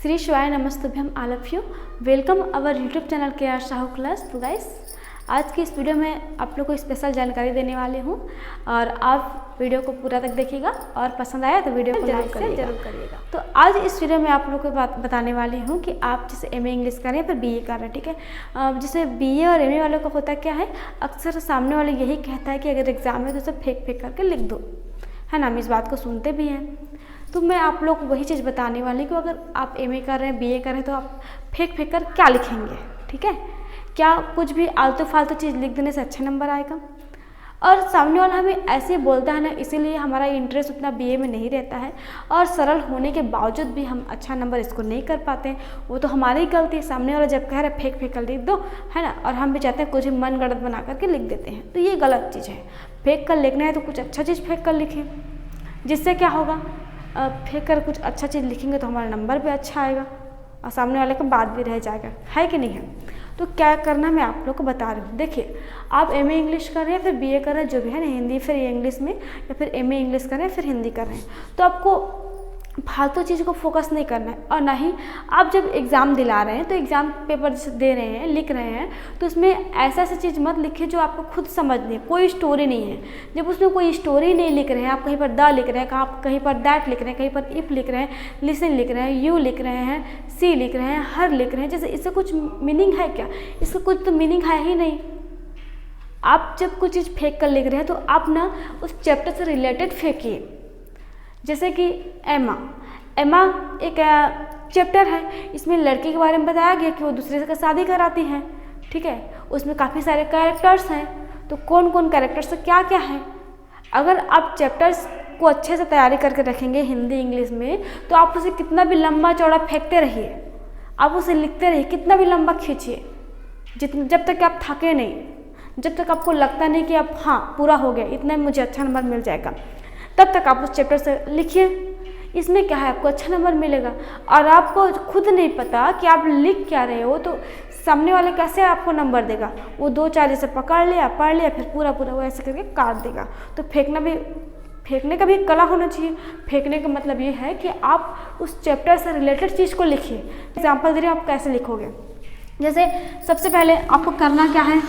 श्री शिवाय नमस्तुभ्यम all of you. Welcome our YouTube channel K R Sahu class. तो guys, आज की इस वीडियो में आप लोग को स्पेशल जानकारी देने वाली हूँ और आप वीडियो को पूरा तक देखिएगा और पसंद आया तो वीडियो को लाइक जरूर करिएगा। तो आज इस वीडियो में आप लोग को बताने वाली हूँ कि आप जैसे एमए इंग्लिश कर रहे हैं फिर बीए कर रहे हैं, ठीक है। जैसे बीए और एमए वालों का होता क्या है, अक्सर सामने वाले यही कहता है कि अगर एग्जाम है तो उसे फेंक करके लिख दो, है ना। हम इस बात को सुनते भी हैं। तो मैं आप लोग को वही चीज़ बताने वाली कि अगर आप एमए कर रहे हैं, बीए कर रहे हैं, तो आप फेंक कर क्या लिखेंगे, ठीक है। क्या कुछ भी आलतू फालतू चीज़ लिख देने से अच्छा नंबर आएगा? और सामने वाला हमें ऐसे बोलता है ना, इसीलिए हमारा इंटरेस्ट उतना बीए में नहीं रहता है और सरल होने के बावजूद भी हम अच्छा नंबर इसको नहीं कर पाते हैं। वो तो हमारी ही गलती है। सामने वाला जब कह रहा है फेंक कर लिख दो, है ना, और हम भी चाहते हैं कुछ मन गढ़ंत बना करके लिख देते हैं, तो ये गलत चीज़ है। फेंक कर लिखना है तो कुछ अच्छा चीज़ फेंक कर लिखें, जिससे क्या होगा, फेंक कर कुछ अच्छा चीज़ लिखेंगे तो हमारा नंबर भी अच्छा आएगा और सामने वाले का बात भी रह जाएगा, है कि नहीं है। तो क्या करना मैं आप लोग को बता रही हूँ। देखिए, आप एमए इंग्लिश कर रहे हैं फिर बीए कर रहे हैं, जो भी है ना, हिंदी फिर इंग्लिश में, या फिर एमए इंग्लिश कर रहे हैं फिर हिंदी कर रहे हैं, तो आपको फालतू चीज़ को फोकस नहीं करना है। और ना ही आप जब एग्ज़ाम दिला रहे हैं तो एग्ज़ाम पेपर जैसे दे रहे हैं, लिख रहे हैं, तो उसमें ऐसा चीज़ मत लिखिए जो आपको खुद समझनी है। कोई स्टोरी नहीं है, जब उसमें कोई स्टोरी नहीं लिख रहे हैं, आप कहीं पर द लिख रहे हैं, आप कहीं पर दैट लिख रहे हैं, कहीं पर इफ़ लिख रहे हैं, लिसन लिख रहे हैं, यू लिख रहे हैं, सी लिख रहे हैं, हर लिख रहे हैं, जैसे इससे कुछ मीनिंग है क्या? इसका कुछ तो मीनिंग है ही नहीं। आप जब कुछ चीज़ फेंक कर लिख रहे हैं तो आप ना उस चैप्टर से रिलेटेड फेंकिए। जैसे कि एमा एक चैप्टर है, इसमें लड़की के बारे में बताया गया कि वो दूसरे से शादी कराती है, ठीक है। उसमें काफ़ी सारे कैरेक्टर्स हैं, तो कौन कौन कैरेक्टर्स क्या क्या है। अगर आप चैप्टर्स को अच्छे से तैयारी करके रखेंगे हिंदी इंग्लिश में, तो आप उसे कितना भी लंबा चौड़ा फेंकते रहिए, आप उसे लिखते रहिए, कितना भी लंबा खींचिए, जब तक आप थके नहीं, जब तक आपको लगता नहीं कि आप हाँ पूरा हो गया, इतना मुझे अच्छा नंबर मिल जाएगा, तब तक आप उस चैप्टर से लिखिए। इसमें क्या है, आपको अच्छा नंबर मिलेगा। और आपको खुद नहीं पता कि आप लिख क्या रहे हो, तो सामने वाले कैसे आपको नंबर देगा? वो दो चार जैसे पढ़ लिया, फिर पूरा वो ऐसे करके काट देगा। तो फेंकने का भी कला होना चाहिए। फेंकने का मतलब ये है कि आप उस चैप्टर से रिलेटेड चीज़ को लिखिए। एग्जाम्पल दे रही हूँ, आप कैसे लिखोगे। जैसे सबसे पहले आपको करना क्या है,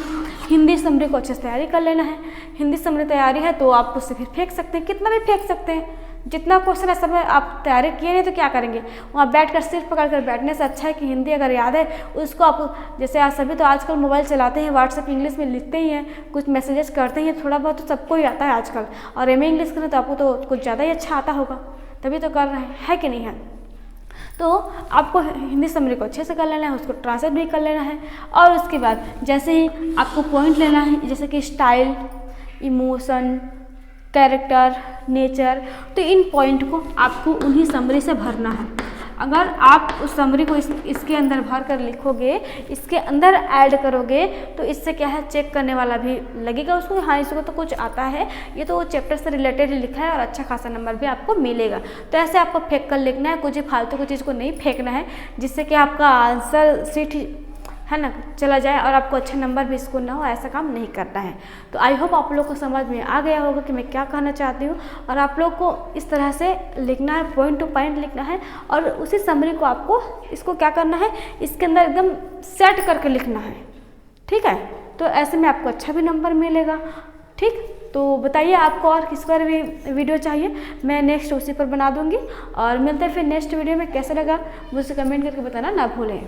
हिंदी समरी को अच्छे से तैयारी कर लेना है। हिंदी समरी तैयारी है तो आप उससे फिर फेंक सकते हैं, कितना भी फेंक सकते हैं। जितना क्वेश्चन है सब आप तैयारी किए नहीं तो क्या करेंगे, वहाँ बैठकर सिर पकड़ कर बैठने से अच्छा है कि हिंदी अगर याद है उसको आप, जैसे आज सभी तो आजकल मोबाइल चलाते हैं, व्हाट्सएप इंग्लिश में लिखते ही हैं, कुछ मैसेजेस करते हैं, थोड़ा बहुत तो सबको ही आता है आजकल। और एमए इंग्लिश करें तो आपको तो कुछ ज़्यादा ही अच्छा आता होगा, तभी तो कर रहे हैं, है कि नहीं है। तो आपको हिंदी समरी को अच्छे से कर लेना है, उसको ट्रांसलेट भी कर लेना है। और उसके बाद जैसे ही आपको पॉइंट लेना है, जैसे कि स्टाइल, इमोशन, कैरेक्टर, नेचर, तो इन पॉइंट को आपको उन्हीं समरी से भरना है। अगर आप उस समरी को इसके अंदर भर कर लिखोगे, इसके अंदर ऐड करोगे, तो इससे क्या है, चेक करने वाला भी लगेगा उसको, हाँ इसको तो कुछ आता है, ये तो चैप्टर से रिलेटेड लिखा है, और अच्छा खासा नंबर भी आपको मिलेगा। तो ऐसे आपको फेंक कर लिखना है, कुछ फालतू की चीज़ को नहीं फेंकना है, जिससे कि आपका आंसर सीट है ना चला जाए और आपको अच्छा नंबर भी इसको ना हो, ऐसा काम नहीं करना है। तो आई होप आप लोग को समझ में आ गया होगा कि मैं क्या कहना चाहती हूँ। और आप लोग को इस तरह से लिखना है, पॉइंट टू पॉइंट लिखना है, और उसी समरी को आपको इसको क्या करना है, इसके अंदर एकदम सेट करके लिखना है, ठीक है। तो ऐसे में आपको अच्छा भी नंबर मिलेगा, ठीक। तो बताइए आपको और किस पर भी वीडियो चाहिए, मैं नेक्स्ट उसी पर बना दूँगी। और मिलते हैं फिर नेक्स्ट वीडियो में। कैसा लगा मुझसे कमेंट करके बताना ना भूलें।